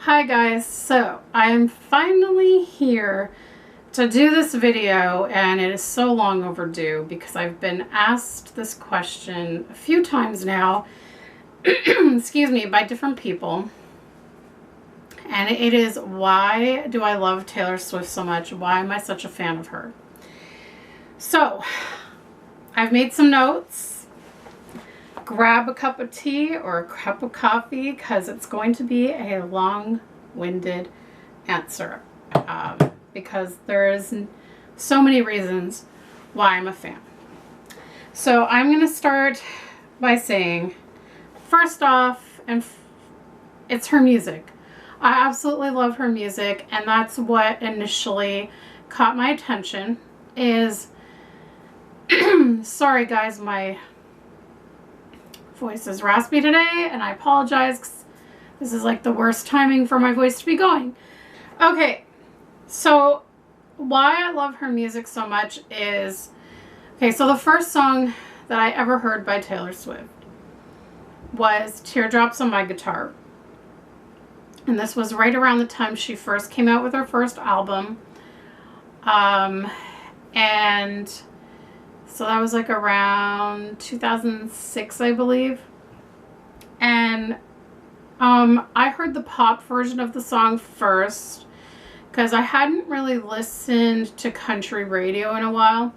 Hi guys, so I'm finally here to do this video, and it is so long overdue because I've been asked this question a few times now, excuse me, by different people. And it is, why do I love Taylor Swift so much? Why am I such a fan of her? So, I've made some notes. Grab a cup of tea or a cup of coffee because it's going to be a long-winded answer because there's so many reasons why I'm a fan. So I'm going to start by saying, first off, it's her music. I absolutely love her music, and that's what initially caught my attention. Sorry guys, my voice is raspy today, and I apologize because this is like the worst timing for my voice to be going. Okay, so why I love her music so much is, so the first song that I ever heard by Taylor Swift was Teardrops on My Guitar. And this was right around the time she first came out with her first album. And so that was like around 2006, I believe. And I heard the pop version of the song first because I hadn't really listened to country radio in a while.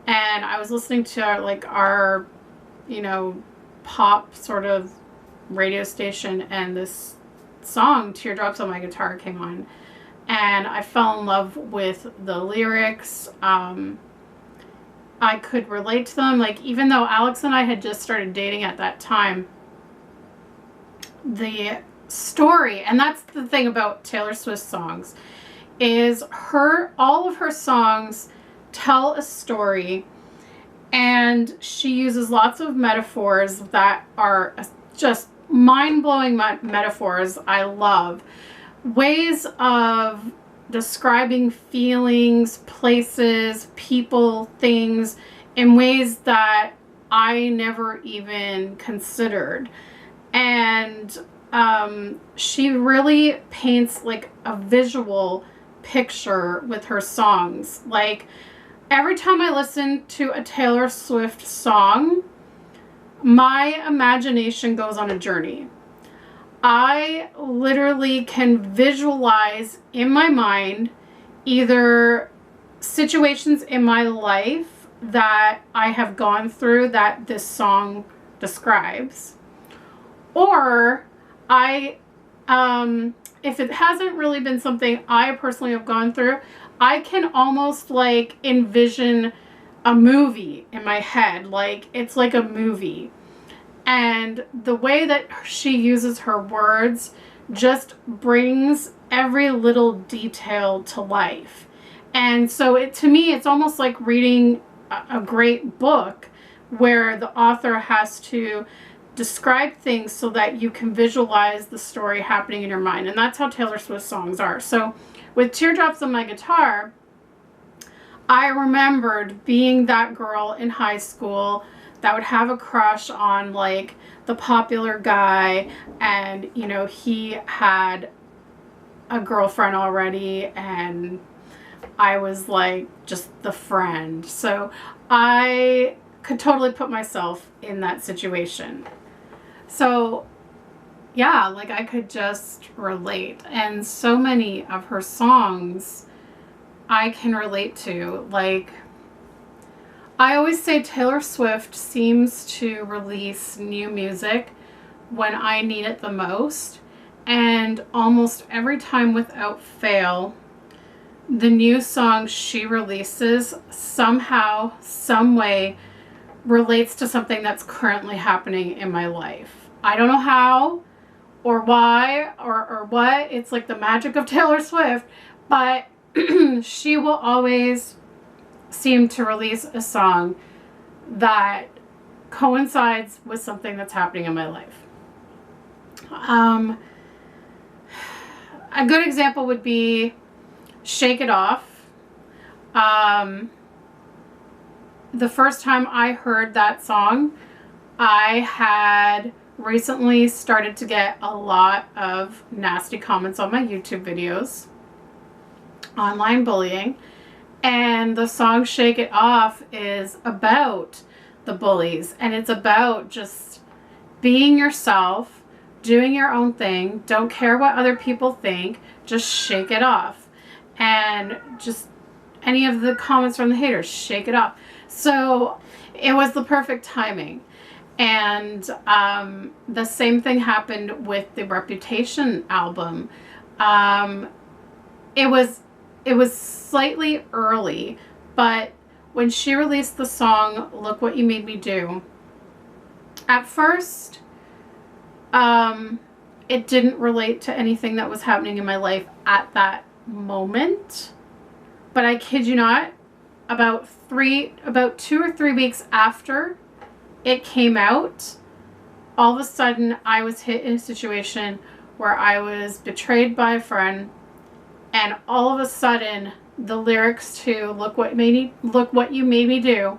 And I was listening to our pop sort of radio station, and this song, Teardrops on My Guitar, came on. And I fell in love with the lyrics. I could relate to them. Like, even though Alex and I had just started dating at that time, the story, and that's the thing about Taylor Swift songs, is all of her songs tell a story, and she uses lots of metaphors that are just mind-blowing metaphors. I love ways of describing feelings, places, people, things in ways that I never even considered. And she really paints like a visual picture with her songs. Like, every time I listen to a Taylor Swift song, my imagination goes on a journey. I literally can visualize in my mind either situations in my life that I have gone through that this song describes, or if it hasn't really been something I personally have gone through, I can almost like envision a movie in my head. Like, it's like a movie. And the way that she uses her words just brings every little detail to life. And so to me, it's almost like reading a great book where the author has to describe things so that you can visualize the story happening in your mind. And that's how Taylor Swift songs are. So with Teardrops on My Guitar, I remembered being that girl in high school that would have a crush on like the popular guy, and he had a girlfriend already, and I was like just the friend. So I could totally put myself in that situation. So yeah, like I could just relate. And so many of her songs I can relate to. Like, I always say Taylor Swift seems to release new music when I need it the most. And almost every time without fail, the new song she releases somehow, some way relates to something that's currently happening in my life. I don't know how or why or what. It's like the magic of Taylor Swift, but she will always seem to release a song that coincides with something that's happening in my life. A good example would be Shake It Off. The first time I heard that song, I had recently started to get a lot of nasty comments on my YouTube videos, online bullying, and the song Shake It Off is about the bullies, and it's about just being yourself, doing your own thing, don't care what other people think, just shake it off. And just any of the comments from the haters, shake it off. So it was the perfect timing. And the same thing happened with the Reputation album. It was slightly early, but when she released the song Look What You Made Me Do, at first it didn't relate to anything that was happening in my life at that moment. But I kid you not, about 2 or 3 weeks after it came out, all of a sudden I was hit in a situation where I was betrayed by a friend, and all of a sudden the lyrics to Look What You Made Me Do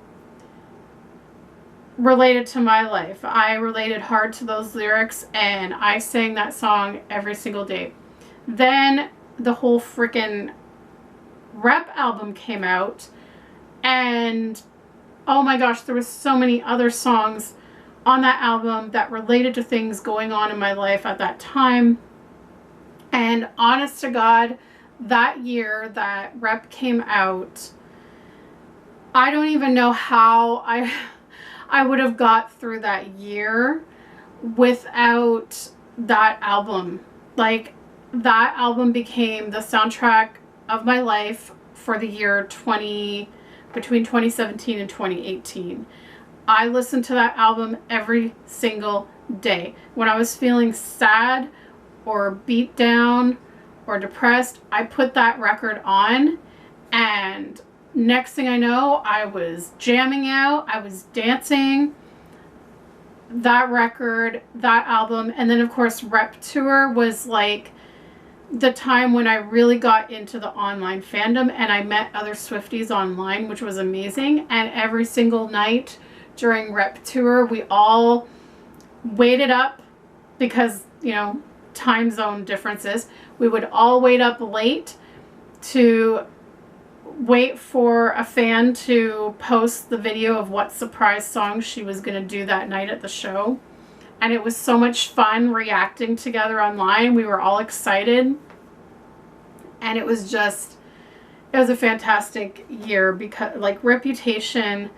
related to my life. I related hard to those lyrics, and I sang that song every single day. Then the whole freaking Rep album came out, and oh my gosh, there was so many other songs on that album that related to things going on in my life at that time. And honest to God, that year that Rep came out, I don't even know how I would have got through that year without that album. Like, that album became the soundtrack of my life for the year between 2017 and 2018. I listened to that album every single day. When I was feeling sad or beat down or depressed, I put that record on, and next thing I know, I was jamming out, I was dancing. That record, that album, and then of course Rep Tour was like the time when I really got into the online fandom, and I met other Swifties online, which was amazing. And every single night during Rep Tour, we all waited up because, you know, time zone differences. We would all wait up late to wait for a fan to post the video of what surprise song she was going to do that night at the show. And it was so much fun reacting together online. We were all excited. And it was a fantastic year, because like Reputation,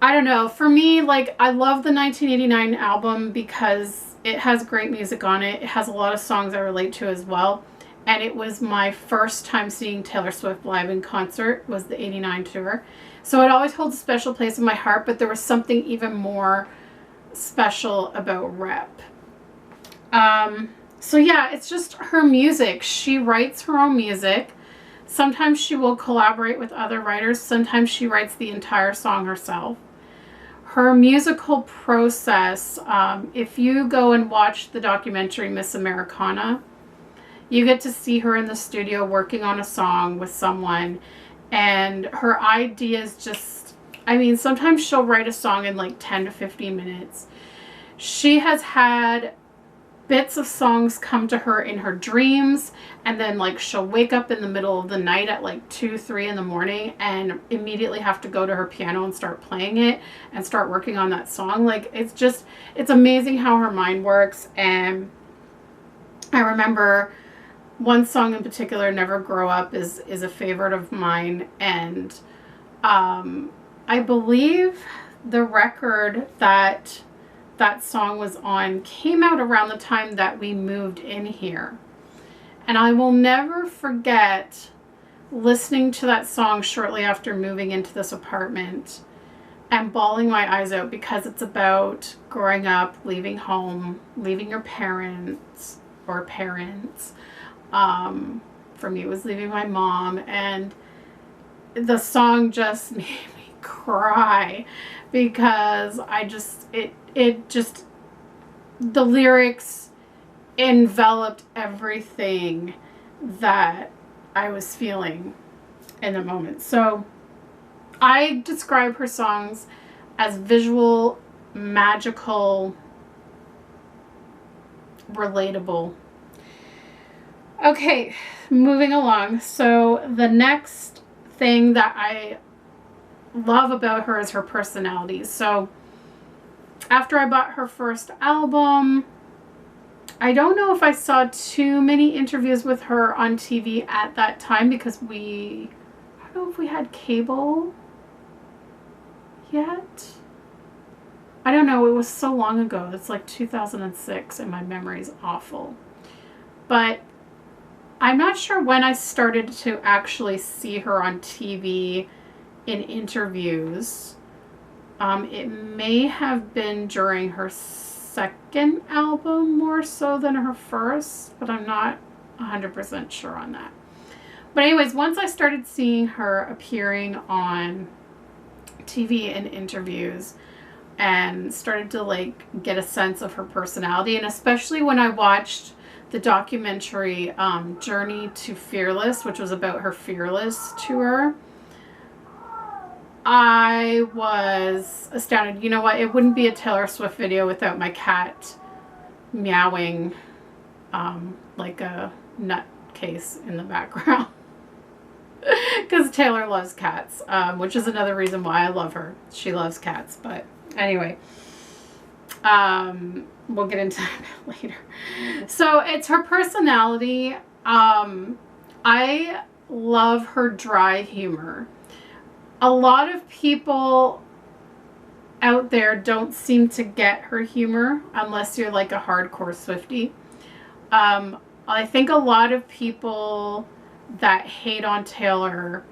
I don't know, for me, like, I love the 1989 album because it has great music on it. It has a lot of songs I relate to as well. And it was my first time seeing Taylor Swift live in concert, was the 89 tour. So it always holds a special place in my heart, but there was something even more special about Rep. So yeah, it's just her music. She writes her own music. Sometimes she will collaborate with other writers. Sometimes she writes the entire song herself. Her musical process, if you go and watch the documentary Miss Americana, you get to see her in the studio working on a song with someone, and her ideas just, I mean, sometimes she'll write a song in like 10 to 15 minutes. She has had bits of songs come to her in her dreams, and then like she'll wake up in the middle of the night at like 2, 3 in the morning and immediately have to go to her piano and start playing it and start working on that song. Like, it's amazing how her mind works. And I remember one song in particular, Never Grow Up, is a favorite of mine. And I believe the record that song was on came out around the time that we moved in here. And I will never forget listening to that song shortly after moving into this apartment and bawling my eyes out, because it's about growing up, leaving home, leaving your parents or parents. For me, it was leaving my mom, and the song just made me cry, because the lyrics enveloped everything that I was feeling in the moment. So I describe her songs as visual, magical relatable. Okay, moving along. So the next thing that I love about her is her personality. So after I bought her first album, I don't know if I saw too many interviews with her on TV at that time because I don't know if we had cable yet. I don't know. It was so long ago. It's like 2006 and my memory's awful. But I'm not sure when I started to actually see her on TV in interviews. It may have been during her second album more so than her first, but I'm not 100% sure on that. But anyways, once I started seeing her appearing on TV in interviews and started to like get a sense of her personality, and especially when I watched the documentary Journey to Fearless, which was about her Fearless tour, I was astounded. You know what? It wouldn't be a Taylor Swift video without my cat meowing like a nutcase in the background. Because Taylor loves cats, which is another reason why I love her. She loves cats. But anyway, we'll get into that later. So it's her personality. I love her dry humor. A lot of people out there don't seem to get her humor unless you're like a hardcore Swiftie. I think a lot of people that hate on Taylor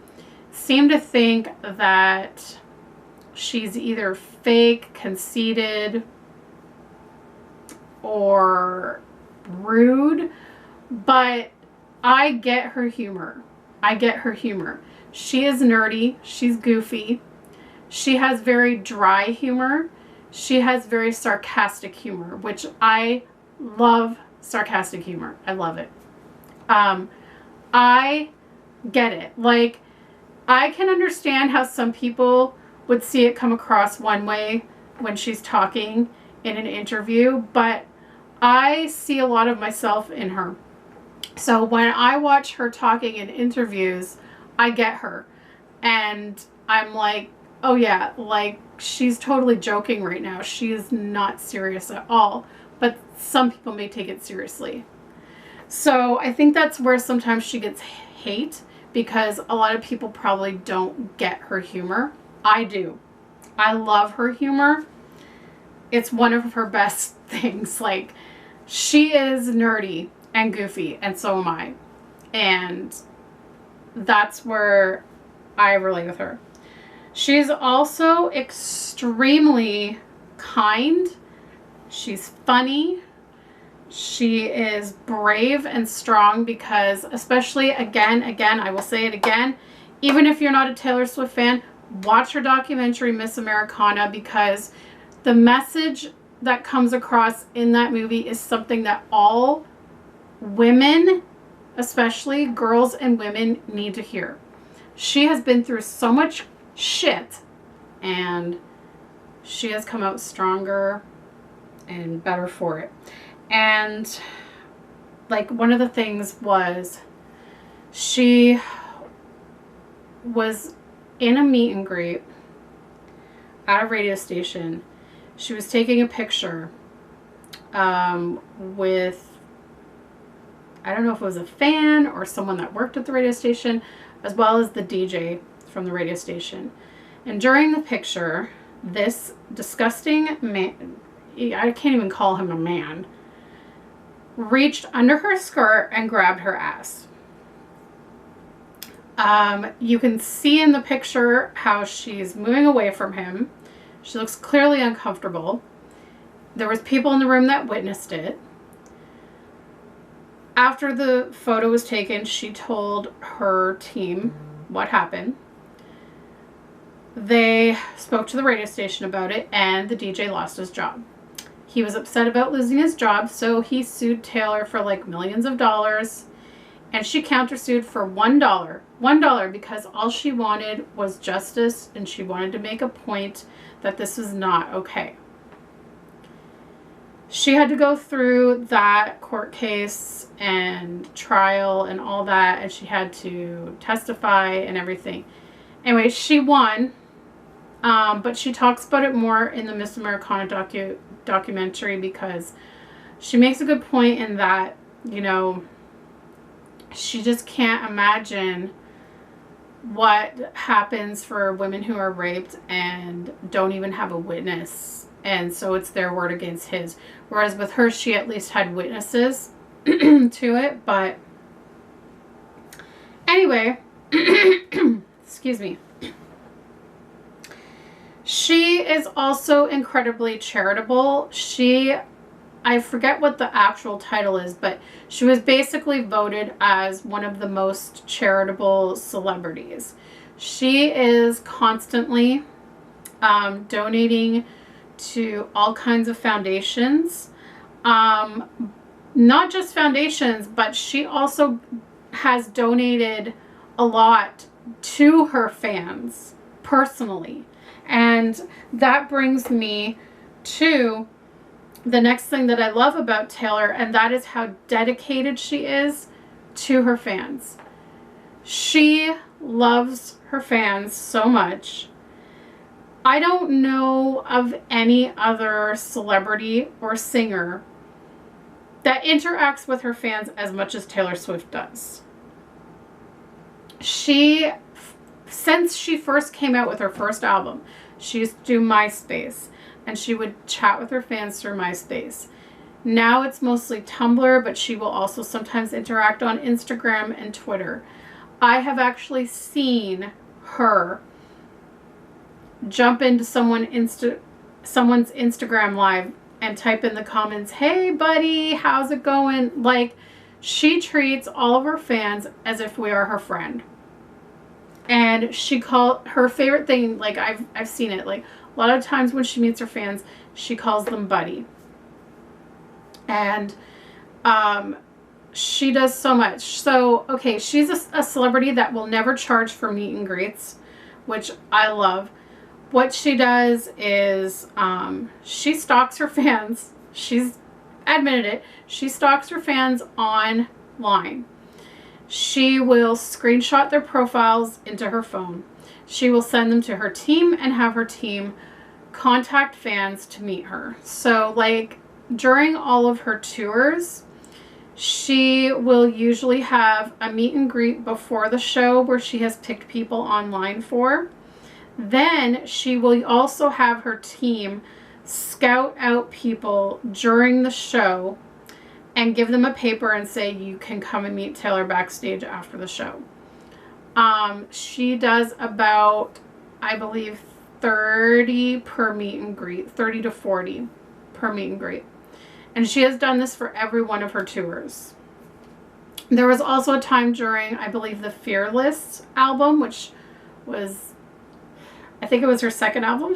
seem to think that she's either fake, conceited, or rude, but I get her humor. I get her humor. She is nerdy. She's goofy. She has very dry humor. She has very sarcastic humor, which I love. Sarcastic humor. I love it. I get it. Like, I can understand how some people would see it come across one way when she's talking in an interview, but I see a lot of myself in her. So when I watch her talking in interviews, I get her. And I'm like, oh yeah, like she's totally joking right now. She is not serious at all. But some people may take it seriously. So I think that's where sometimes she gets hate, because a lot of people probably don't get her humor. I do. I love her humor. It's one of her best things. Like, she is nerdy and goofy, and so am I. And that's where I relate with her. She's also extremely kind. She's funny. She is brave and strong because, especially again, I will say it again, even if you're not a Taylor Swift fan, watch her documentary, Miss Americana, because the message that comes across in that movie is something that all women, especially girls and women, need to hear. She has been through so much shit, and she has come out stronger and better for it. And like, one of the things was, she was in a meet and greet at a radio station. She was taking a picture with, I don't know if it was a fan or someone that worked at the radio station, as well as the DJ from the radio station. And during the picture, this disgusting man, I can't even call him a man, reached under her skirt and grabbed her ass. You can see in the picture how she's moving away from him. She looks clearly uncomfortable. There was people in the room that witnessed it. After the photo was taken, she told her team what happened. They spoke to the radio station about it, and the DJ lost his job. He was upset about losing his job, so he sued Taylor for like millions of dollars, and she countersued for $1. $1, because all she wanted was justice, and she wanted to make a point that this was not okay. she had to go through that court case and trial and all that, and she had to testify and everything. Anyway, she won, but she talks about it more in the Miss Americana documentary, because she makes a good point in that, you know, she just can't imagine what happens for women who are raped and don't even have a witness. And so it's their word against his. Whereas with her, she at least had witnesses to it. But anyway, excuse me. She is also incredibly charitable. I forget what the actual title is, but she was basically voted as one of the most charitable celebrities. She is constantly donating to all kinds of foundations. Not just foundations, but she also has donated a lot to her fans personally. And that brings me to the next thing that I love about Taylor, and that is how dedicated she is to her fans. She loves her fans so much. I don't know of any other celebrity or singer that interacts with her fans as much as Taylor Swift does. Since she first came out with her first album, she used to do MySpace, and she would chat with her fans through MySpace. Now it's mostly Tumblr, but she will also sometimes interact on Instagram and Twitter. I have actually seen her jump into someone's Instagram live and type in the comments, "Hey buddy, how's it going?" Like, she treats all of her fans as if we are her friend. And her favorite thing, like I've seen it, like a lot of times when she meets her fans, she calls them buddy. And she does so much. So, okay, she's a celebrity that will never charge for meet and greets, which I love. What she does is she stalks her fans. She's admitted it. She stalks her fans online. She will screenshot their profiles into her phone. She will send them to her team and have her team contact fans to meet her. So, like, during all of her tours, she will usually have a meet and greet before the show where she has picked people online for. Then she will also have her team scout out people during the show and give them a paper and say, you can come and meet Taylor backstage after the show. She does about, I believe, 30 per meet and greet, 30 to 40 per meet and greet. And she has done this for every one of her tours. There was also a time during, I believe, the Fearless album, which was, I think it was her second album.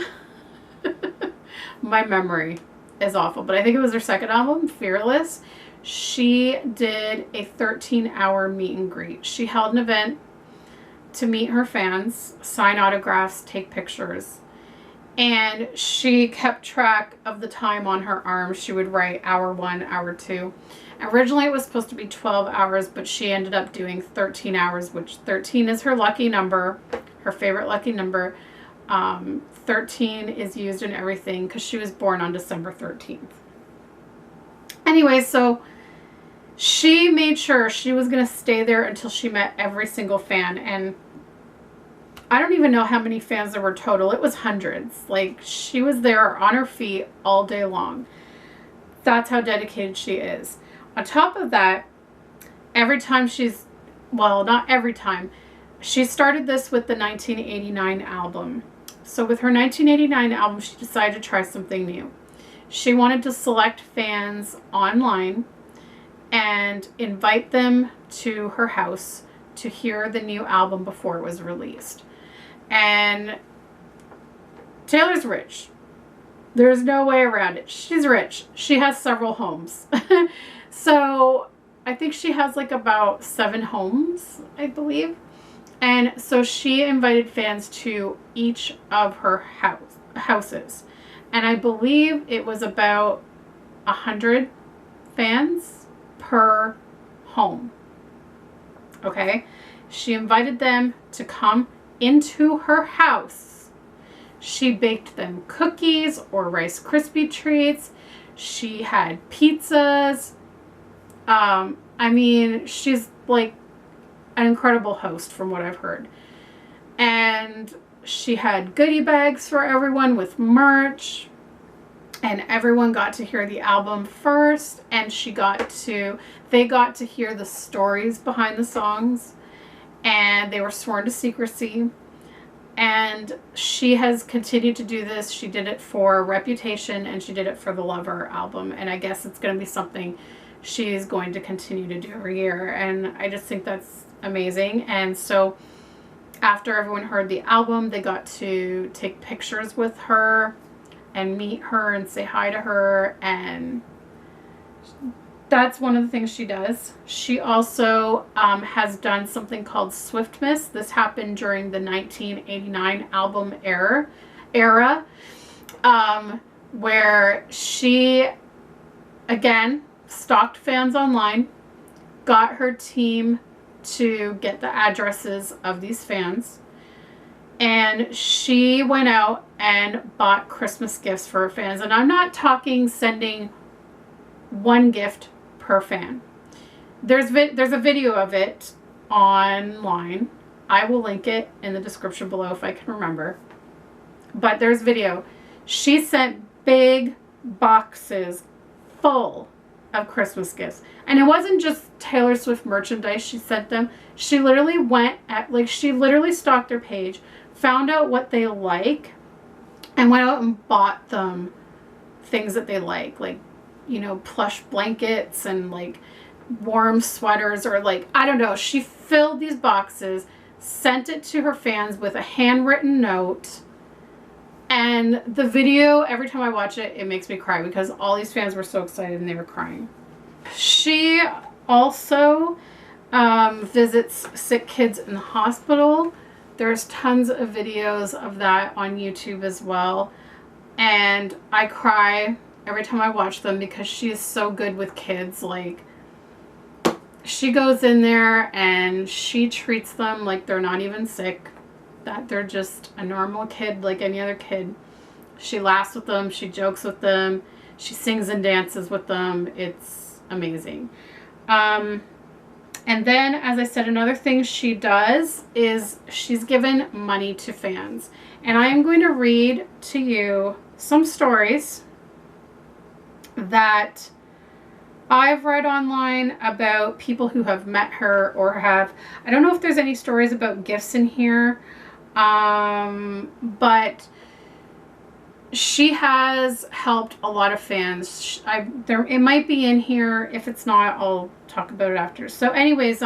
My memory is awful, but I think it was her second album, Fearless. She did a 13-hour meet and greet. She held an event to meet her fans, sign autographs, take pictures. And she kept track of the time on her arm. She would write hour 1, hour 2. Originally it was supposed to be 12 hours, but she ended up doing 13 hours, which 13 is her lucky number, her favorite lucky number. 13 is used in everything because she was born on December 13th. Anyway, so she made sure she was going to stay there until she met every single fan. And I don't even know how many fans there were total. It was hundreds. Like, she was there on her feet all day long. That's how dedicated she is. On top of that, every time not every time, she started this with the 1989 album. So with her 1989 album, she decided to try something new. She wanted to select fans online and invite them to her house to hear the new album before it was released. And Taylor's rich. There's no way around it. She's rich. She has several homes. So I think she has like about 7 homes, I believe. And so she invited fans to each of her houses. And I believe it was about 100 fans per home. Okay? She invited them to come into her house. She baked them cookies or Rice Krispie treats. She had pizzas. I mean, she's like an incredible host from what I've heard. And she had goodie bags for everyone with merch. And everyone got to hear the album first. And they got to hear the stories behind the songs. And they were sworn to secrecy. And she has continued to do this. She did it for Reputation and she did it for the Lover album. And I guess it's going to be something she's going to continue to do every year. And I just think that's amazing. And so after everyone heard the album, they got to take pictures with her and meet her and say hi to her. And that's one of the things she does. She also has done something called Swiftmas. This happened during the 1989 album era, where she, again, stalked fans online, got her team to get the addresses of these fans, and she went out and bought Christmas gifts for her fans. And I'm not talking sending one gift per fan. There's a video of it online. I will link it in the description below if I can remember. But there's video. She sent big boxes full of Christmas gifts. And it wasn't just Taylor Swift merchandise she sent them. She literally she literally stalked their page, found out what they like, and went out and bought them things that they like, you know, plush blankets and like warm sweaters, or like, I don't know. She filled these boxes, sent it to her fans with a handwritten note. And the video, every time I watch it, it makes me cry because all these fans were so excited and they were crying. She also visits sick kids in the hospital. There's tons of videos of that on YouTube as well. And I cry every time I watch them because she is so good with kids. Like, she goes in there and she treats them like they're not even sick, that they're just a normal kid like any other kid. She laughs with them, she jokes with them, she sings and dances with them. It's amazing. And then, as I said, another thing she does is she's given money to fans. And I am going to read to you some stories that I've read online about people who have met her or have, I don't know if there's any stories about gifts in here, but she has helped a lot of fans. It might be in here. If it's not, I'll talk about it after. So anyways,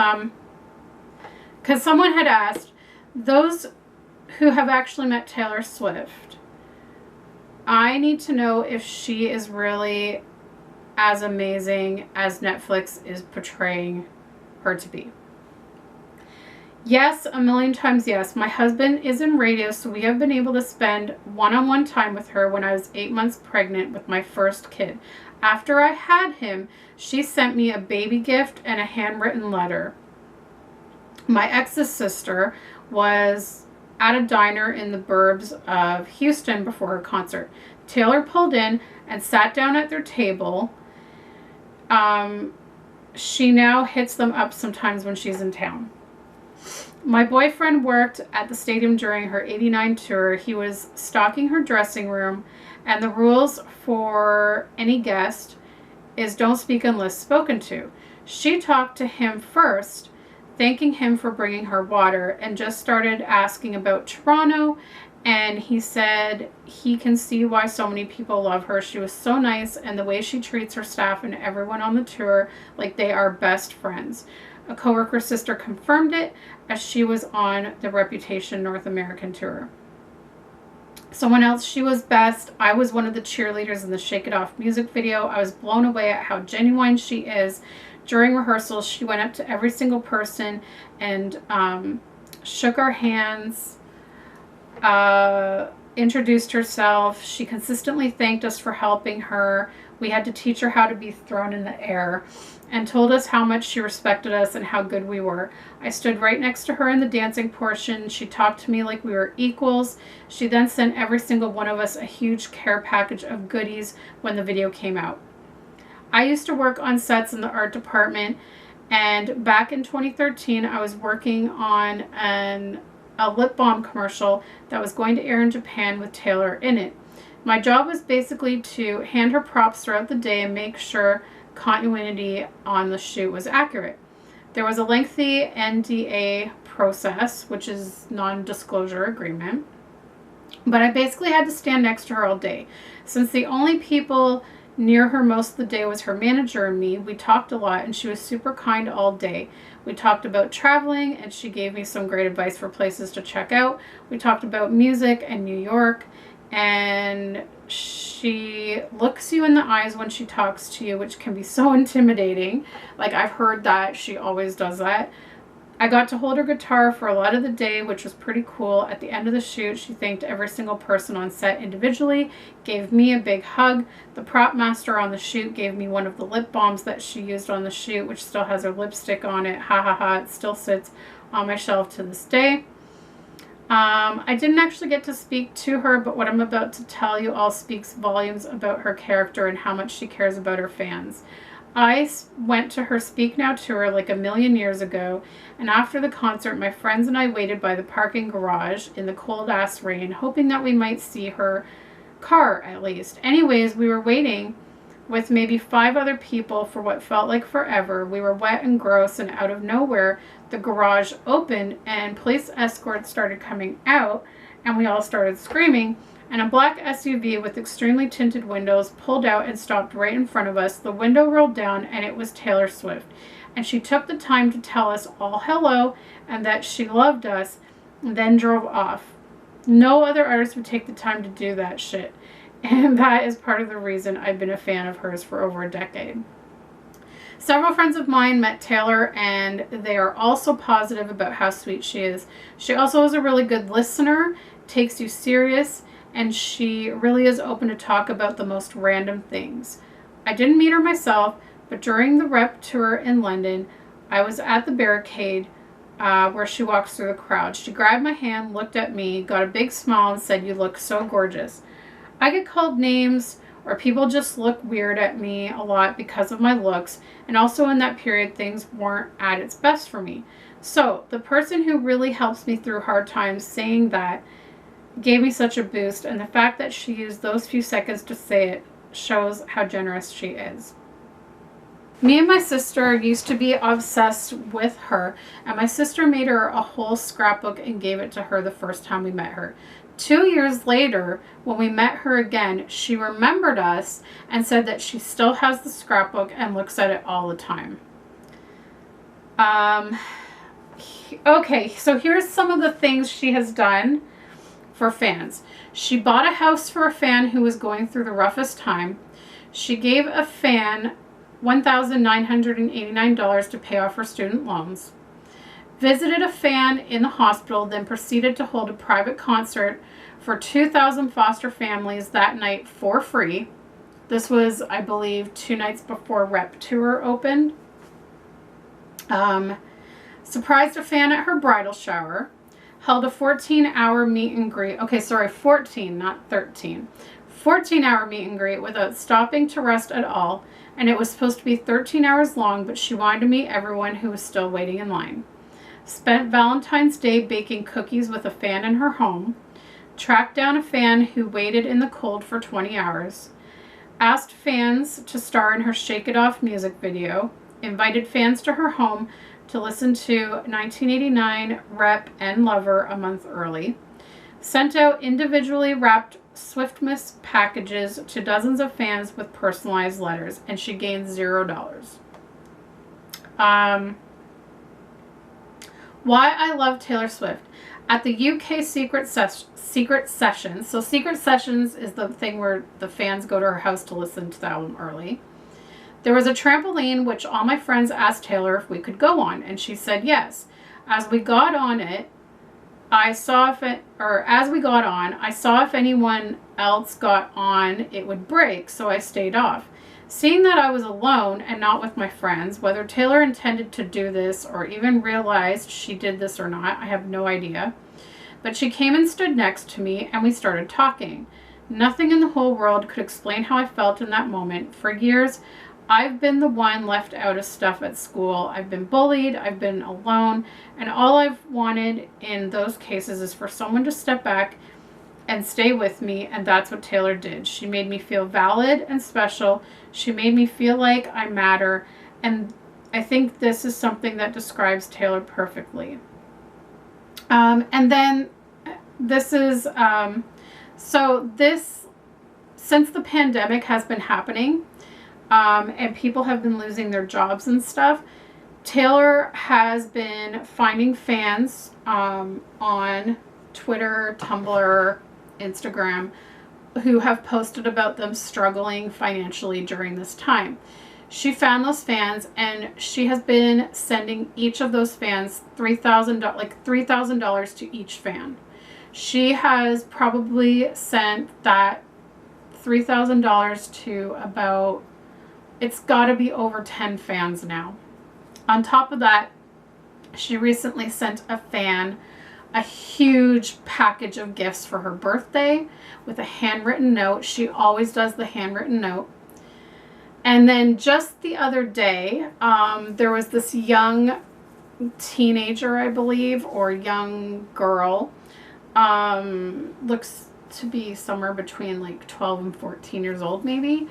because someone had asked, those who have actually met Taylor Swift, I need to know if she is really as amazing as Netflix is portraying her to be. Yes, a million times yes. My husband is in radio, so we have been able to spend one-on-one time with her when I was 8 months pregnant with my first kid. After I had him, she sent me a baby gift and a handwritten letter. My ex's sister was at a diner in the burbs of Houston before her concert. Taylor pulled in and sat down at their table. She now hits them up sometimes when she's in town. My boyfriend worked at the stadium during her 89 tour. He was stocking her dressing room, and the rules for any guest is don't speak unless spoken to. She talked to him first, thanking him for bringing her water, and just started asking about Toronto, and he said he can see why so many people love her. She was so nice, and the way she treats her staff and everyone on the tour like they are best friends. A coworker sister confirmed it as she was on the Reputation North American tour. Someone else, she was best. I was one of the cheerleaders in the Shake It Off music video. I was blown away at how genuine she is. During rehearsals, she went up to every single person and shook our hands. introduced herself. She consistently thanked us for helping her. We had to teach her how to be thrown in the air, and told us how much she respected us and how good we were. I stood right next to her in the dancing portion. She talked to me like we were equals. She then sent every single one of us a huge care package of goodies when the video came out. I used to work on sets in the art department, and back in 2013, I was working on a lip balm commercial that was going to air in Japan with Taylor in it. My job was basically to hand her props throughout the day and make sure continuity on the shoot was accurate. There was a lengthy NDA process, which is non-disclosure agreement, but I basically had to stand next to her all day. Since the only people near her most of the day was her manager and me, we talked a lot, and she was super kind all day. We talked about traveling, and she gave me some great advice for places to check out. We talked about music and New York, and she looks you in the eyes when she talks to you, which can be so intimidating. Like, I've heard that she always does that. I got to hold her guitar for a lot of the day, which was pretty cool. At the end of the shoot, she thanked every single person on set individually, gave me a big hug. The prop master on the shoot gave me one of the lip balms that she used on the shoot, which still has her lipstick on it. Ha ha ha, it still sits on my shelf to this day. I didn't actually get to speak to her, but what I'm about to tell you all speaks volumes about her character and how much she cares about her fans. I went to her Speak Now tour like a million years ago, and after the concert, my friends and I waited by the parking garage in the cold-ass rain, hoping that we might see her car at least. Anyways, we were waiting with maybe 5 other people for what felt like forever. We were wet and gross, and out of nowhere, the garage opened and police escorts started coming out, and we all started screaming, and a black SUV with extremely tinted windows pulled out and stopped right in front of us. The window rolled down, and it was Taylor Swift. And she took the time to tell us all hello and that she loved us, and then drove off. No other artist would take the time to do that shit. And that is part of the reason I've been a fan of hers for over a decade. Several friends of mine met Taylor, and they are also positive about how sweet she is. She also is a really good listener, takes you serious, and she really is open to talk about the most random things. I didn't meet her myself, but during the rep tour in London, I was at the barricade where she walks through the crowd. She grabbed my hand, looked at me, got a big smile, and said, "You look so gorgeous." I get called names, or people just look weird at me a lot because of my looks, and also in that period, things weren't at its best for me. So the person who really helps me through hard times saying that gave me such a boost, and the fact that she used those few seconds to say it shows how generous she is. Me and my sister used to be obsessed with her, and my sister made her a whole scrapbook and gave it to her the first time we met her. 2 years later, when we met her again, she remembered us and said that she still has the scrapbook and looks at it all the time. Okay, so here's some of the things she has done for fans. She bought a house for a fan who was going through the roughest time. She gave a fan $1,989 to pay off her student loans. Visited a fan in the hospital, then proceeded to hold a private concert for 2,000 foster families that night for free. This was, I believe, 2 nights before Rep Tour opened. Surprised a fan at her bridal shower. Held a 14-hour meet and greet. Okay, sorry, 14, not 13. 14-hour meet and greet without stopping to rest at all. And it was supposed to be 13 hours long, but she wanted to meet everyone who was still waiting in line. Spent Valentine's Day baking cookies with a fan in her home. Tracked down a fan who waited in the cold for 20 hours. Asked fans to star in her Shake It Off music video. Invited fans to her home to listen to 1989 Rep and Lover a month early. Sent out individually wrapped Swiftmas packages to dozens of fans with personalized letters, and she gained $0. Why I love Taylor Swift. At the UK Secret Sessions, so Secret Sessions is the thing where the fans go to her house to listen to the album early. There was a trampoline which all my friends asked Taylor if we could go on, and she said yes. As we got on it, I saw if it, or as we got on, I saw if anyone else got on, it would break, so I stayed off. Seeing that I was alone and not with my friends, whether Taylor intended to do this or even realized she did this or not, I have no idea. But she came and stood next to me and we started talking. Nothing in the whole world could explain how I felt in that moment. For years, I've been the one left out of stuff at school. I've been bullied, I've been alone, and all I've wanted in those cases is for someone to step back and stay with me, and that's what Taylor did. She made me feel valid and special. She made me feel like I matter, and I think this is something that describes Taylor perfectly. And then this is, so this, since the pandemic has been happening, and people have been losing their jobs and stuff, Taylor has been finding fans on Twitter, Tumblr, Instagram, who have posted about them struggling financially during this time. She found those fans and she has been sending each of those fans $3,000 to each fan. She has probably sent that $3,000 to about, it's got to be over 10 fans now. On top of that, she recently sent a fan a huge package of gifts for her birthday with a handwritten note. She always does the handwritten note. And then just the other day, there was this young teenager, I believe, or young girl, looks to be somewhere between like 12 and 14 years old maybe,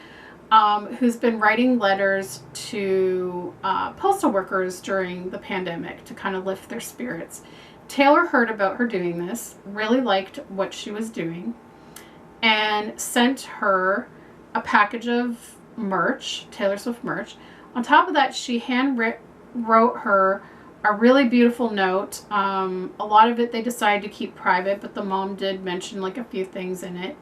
who's been writing letters to postal workers during the pandemic to kind of lift their spirits. Taylor heard about her doing this, really liked what she was doing, and sent her a package of merch, Taylor Swift merch. On top of that, she wrote her a really beautiful note. A lot of it they decided to keep private, but the mom did mention like a few things in it.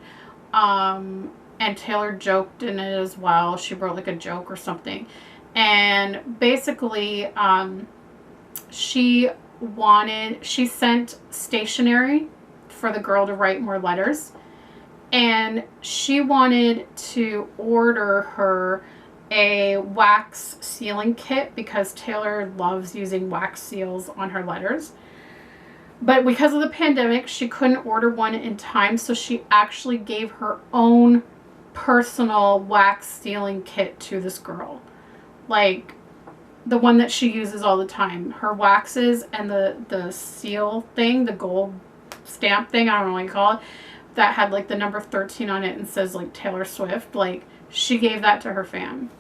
And Taylor joked in it as well. She wrote like a joke or something. And basically, she sent stationery for the girl to write more letters. And she wanted to order her a wax sealing kit because Taylor loves using wax seals on her letters. But because of the pandemic, she couldn't order one in time, so she actually gave her own personal wax sealing kit to this girl. Like the one that she uses all the time. Her waxes and the seal thing, the gold stamp thing, I don't know what you call it, that had like the number 13 on it and says like Taylor Swift. Like she gave that to her fan.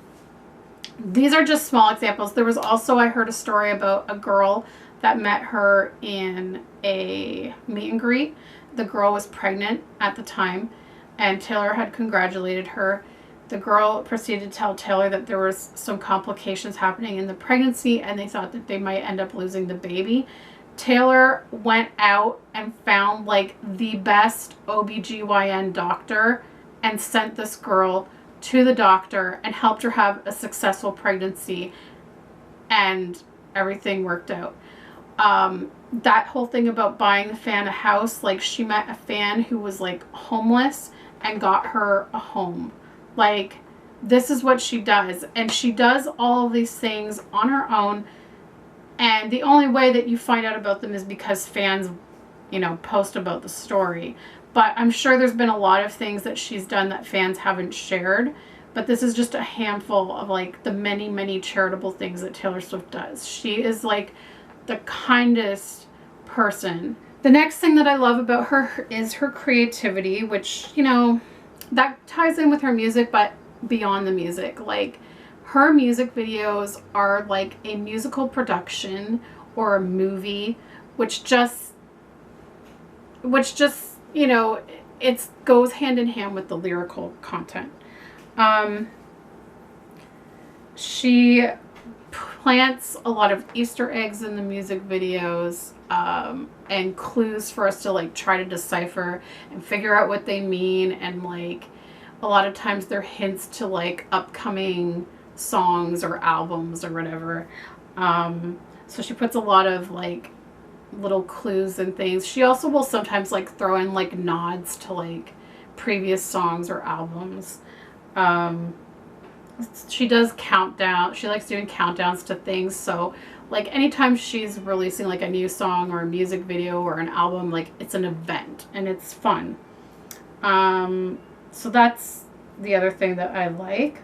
These are just small examples. There was also, I heard a story about a girl that met her in a meet and greet. The girl was pregnant at the time and Taylor had congratulated her. The girl proceeded to tell Taylor that there was some complications happening in the pregnancy and they thought that they might end up losing the baby. Taylor went out and found like the best OBGYN doctor and sent this girl to the doctor and helped her have a successful pregnancy, and everything worked out. That whole thing about buying the fan a house, like she met a fan who was like homeless and got her a home. Like this is what she does, and she does all of these things on her own. And the only way that you find out about them is because fans, you know, post about the story. But I'm sure there's been a lot of things that she's done that fans haven't shared. But this is just a handful of like the many, many charitable things that Taylor Swift does. She is like the kindest person. The next thing that I love about her is her creativity, which, you know, that ties in with her music, but beyond the music. Like, her music videos are like a musical production or a movie, which just, you know, it goes hand in hand with the lyrical content. She plants a lot of Easter eggs in the music videos, and clues for us to like try to decipher and figure out what they mean. And like a lot of times they're hints to like upcoming songs or albums or whatever. So she puts a lot of like little clues and things. She also will sometimes like throw in like nods to like previous songs or albums. She does countdown. She likes doing countdowns to things. So like anytime she's releasing like a new song or a music video or an album, like it's an event and it's fun. So that's the other thing that I like.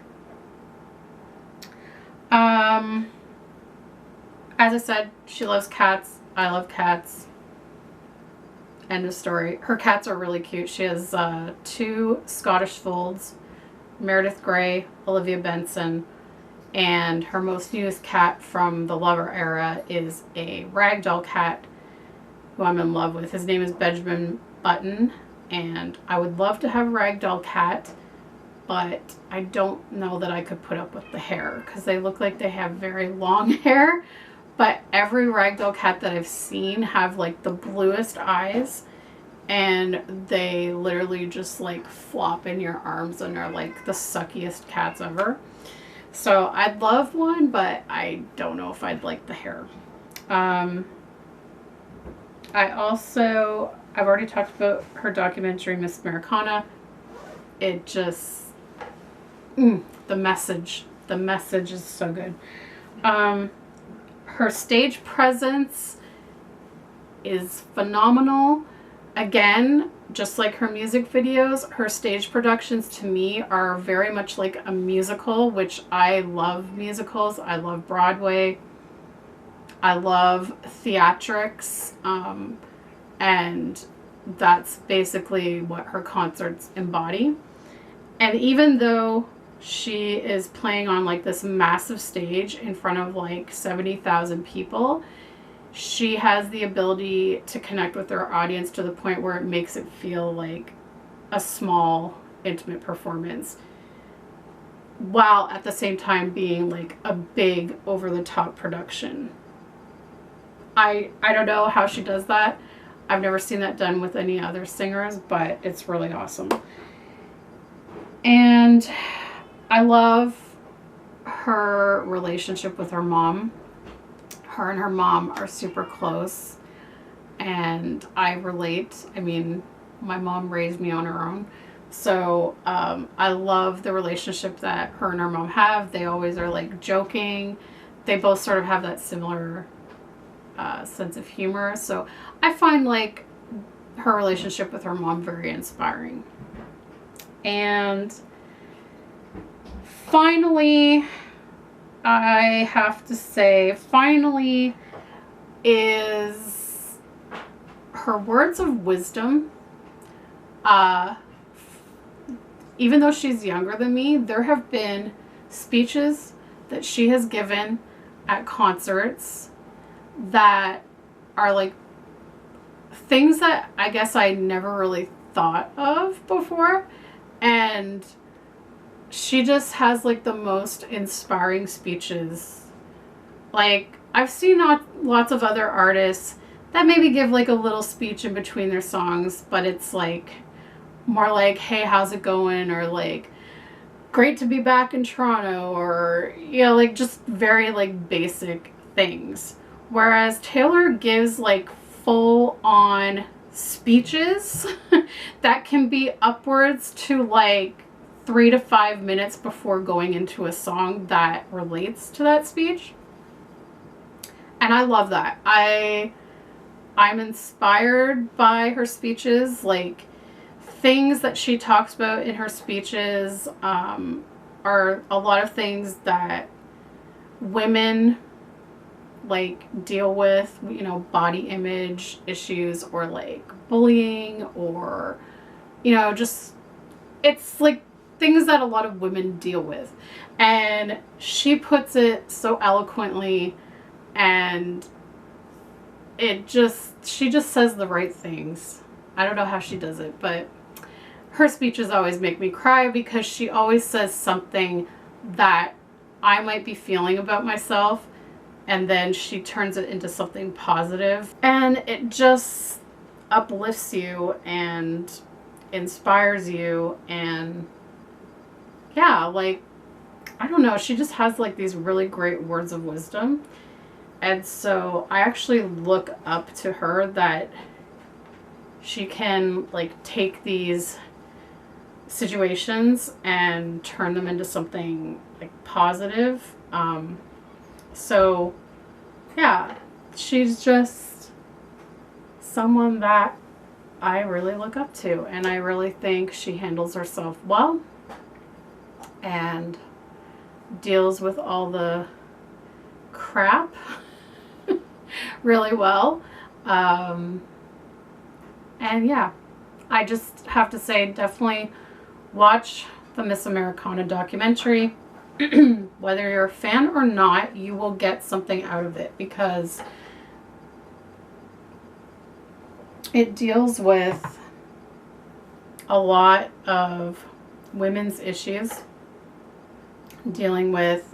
As I said, she loves cats. I love cats. End of story. Her cats are really cute. She has 2 Scottish Folds, Meredith Grey, Olivia Benson, and her most newest cat from the Lover era is a ragdoll cat who I'm in love with. His name is Benjamin Button, and I would love to have a ragdoll cat, but I don't know that I could put up with the hair because they look like they have very long hair. But every ragdoll cat that I've seen have like the bluest eyes, and they literally just like flop in your arms and are like the suckiest cats ever. So I'd love one, but I don't know if I'd like the hair. I've already talked about her documentary, Miss Americana. It just, the message is so good. Her stage presence is phenomenal. Again, just like her music videos, her stage productions to me are very much like a musical, which I love musicals. I love Broadway. I love theatrics. And that's basically what her concerts embody. And even though she is playing on like this massive stage in front of like 70,000 people, she has the ability to connect with her audience to the point where it makes it feel like a small, intimate performance, while at the same time being like a big, over-the-top production. I don't know how she does that. I've never seen that done with any other singers, but it's really awesome. And I love her relationship with her mom. Her and her mom are super close, and I relate. I mean, my mom raised me on her own. So I love the relationship that her and her mom have. They always are like joking. They both sort of have that similar sense of humor. So I find like her relationship with her mom very inspiring. And finally, I have to say, finally is her words of wisdom. Even though she's younger than me, there have been speeches that she has given at concerts that are like things that I guess I never really thought of before. And she just has like the most inspiring speeches. Like, I've seen lots of other artists that maybe give like a little speech in between their songs, but it's like more like, hey, how's it going? Or like, great to be back in Toronto, or, you know, like just very like basic things. Whereas Taylor gives like full on speeches that can be upwards to like 3 to 5 minutes before going into a song that relates to that speech. And I love that. I'm inspired by her speeches. Like, things that she talks about in her speeches are a lot of things that women like deal with, you know, body image issues, or like bullying, or, you know, just, it's like things that a lot of women deal with. And she puts it so eloquently, and she just says the right things. I don't know how she does it, but her speeches always make me cry, because she always says something that I might be feeling about myself, and then she turns it into something positive, and it just uplifts you and inspires you. And yeah, like, I don't know, she just has like these really great words of wisdom. And so I actually look up to her that she can like take these situations and turn them into something like positive. So yeah, she's just someone that I really look up to, and I really think she handles herself well and deals with all the crap really well. And yeah, I just have to say, definitely watch the Miss Americana documentary. Whether you're a fan or not, you will get something out of it, because it deals with a lot of women's issues, dealing with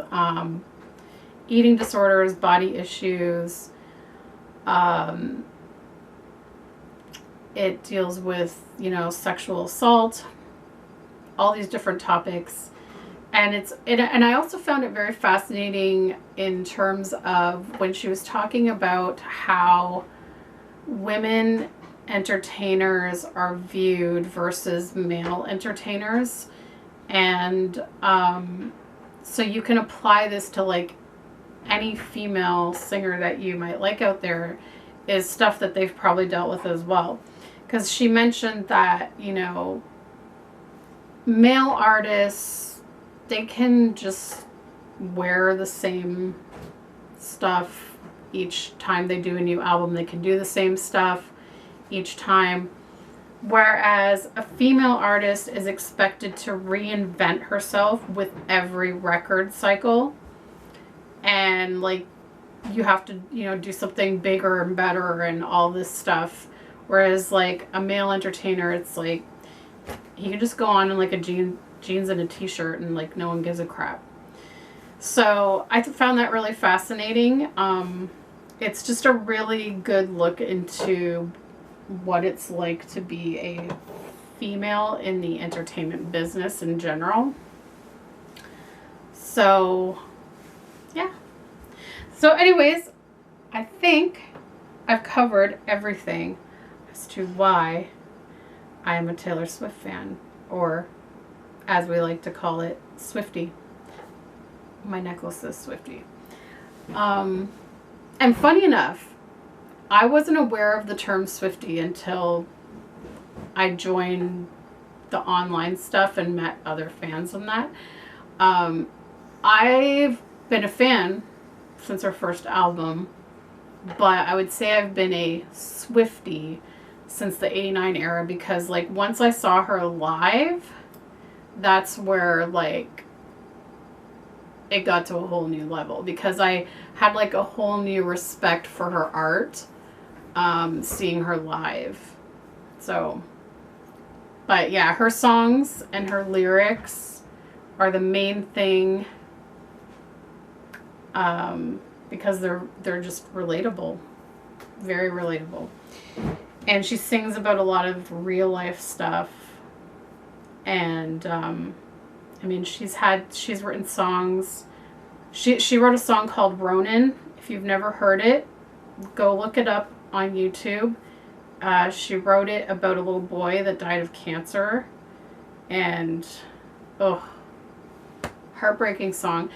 eating disorders, body issues. It deals with, you know, sexual assault, all these different topics. And and I also found it very fascinating in terms of when she was talking about how women entertainers are viewed versus male entertainers. And so you can apply this to like any female singer that you might like out there, is stuff that they've probably dealt with as well. Because she mentioned that, you know, male artists, they can just wear the same stuff each time they do a new album. They can do the same stuff each time. Whereas a female artist is expected to reinvent herself with every record cycle. And like, you have to, you know, do something bigger and better and all this stuff. Whereas like a male entertainer, it's like, he can just go on in like a jeans and a t-shirt and like no one gives a crap. So I found that really fascinating. It's just a really good look into what it's like to be a female in the entertainment business in general. So yeah. So anyways, I think I've covered everything as to why I am a Taylor Swift fan, or as we like to call it, Swiftie. My necklace says Swiftie. And funny enough, I wasn't aware of the term Swiftie until I joined the online stuff and met other fans on that. I've been a fan since her first album, but I would say I've been a Swiftie since the 89 era, because like once I saw her live, that's where like it got to a whole new level, because I had like a whole new respect for her art, seeing her live. So, but yeah, her songs and her lyrics are the main thing, because they're just relatable, very relatable. And she sings about a lot of real life stuff. And I mean, she's written songs. She wrote a song called Ronin. If you've never heard it, go look it up on YouTube. She wrote it about a little boy that died of cancer. And heartbreaking song.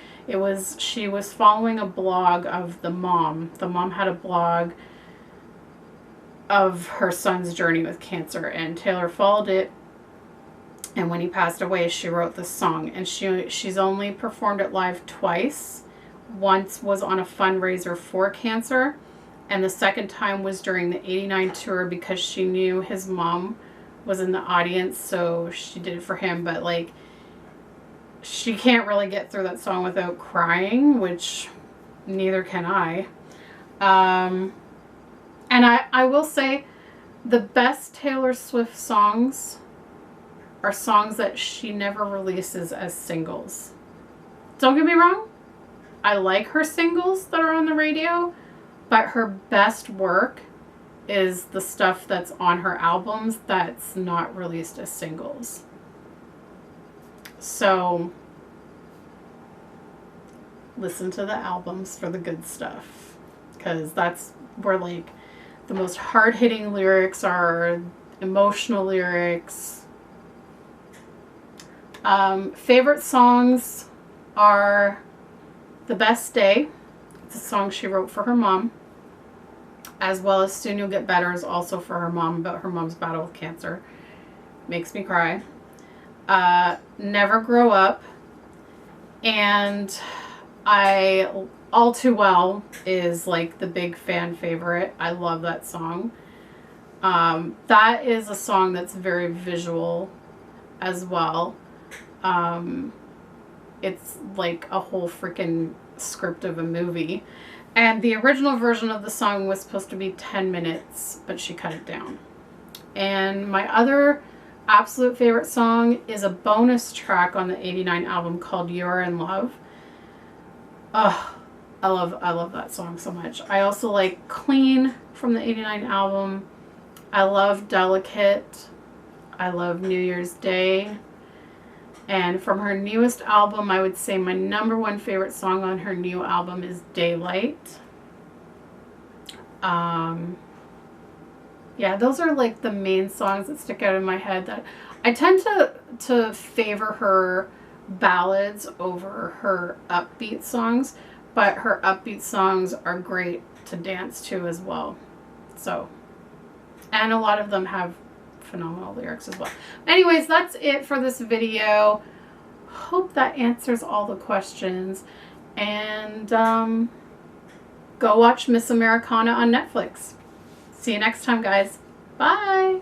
She was following a blog of the mom. The mom had a blog of her son's journey with cancer, and Taylor followed it. And when he passed away, she wrote this song, and she's only performed it live twice. Once was on a fundraiser for cancer, and the second time was during the 89 tour, because she knew his mom was in the audience, so she did it for him. But like, she can't really get through that song without crying, which neither can I. And I will say, the best Taylor Swift songs are songs that she never releases as singles. Don't get me wrong, I like her singles that are on the radio, but her best work is the stuff that's on her albums that's not released as singles. So listen to the albums for the good stuff. because that's where like the most hard-hitting lyrics are, emotional lyrics. Favorite songs are The Best Day. It's a song she wrote for her mom, as well as Soon You'll Get Better is also for her mom, about her mom's battle with cancer. Makes me cry. Never Grow Up, and All Too Well is like the big fan favorite. I love that song. That is a song that's very visual as well. It's like a whole freaking script of a movie. And the original version of the song was supposed to be 10 minutes, but she cut it down. And my other absolute favorite song is a bonus track on the 89 album called You're in Love. Oh, I love that song so much. I also like Clean from the 89 album. I love Delicate. I love New Year's Day. And from her newest album, I would say my number one favorite song on her new album is Daylight. Yeah, those are like the main songs that stick out in my head. That I tend to favor her ballads over her upbeat songs, but her upbeat songs are great to dance to as well. So, and a lot of them have phenomenal lyrics as well. Anyways, that's it for this video. Hope that answers all the questions. And go watch Miss Americana on Netflix. See you next time, guys. Bye.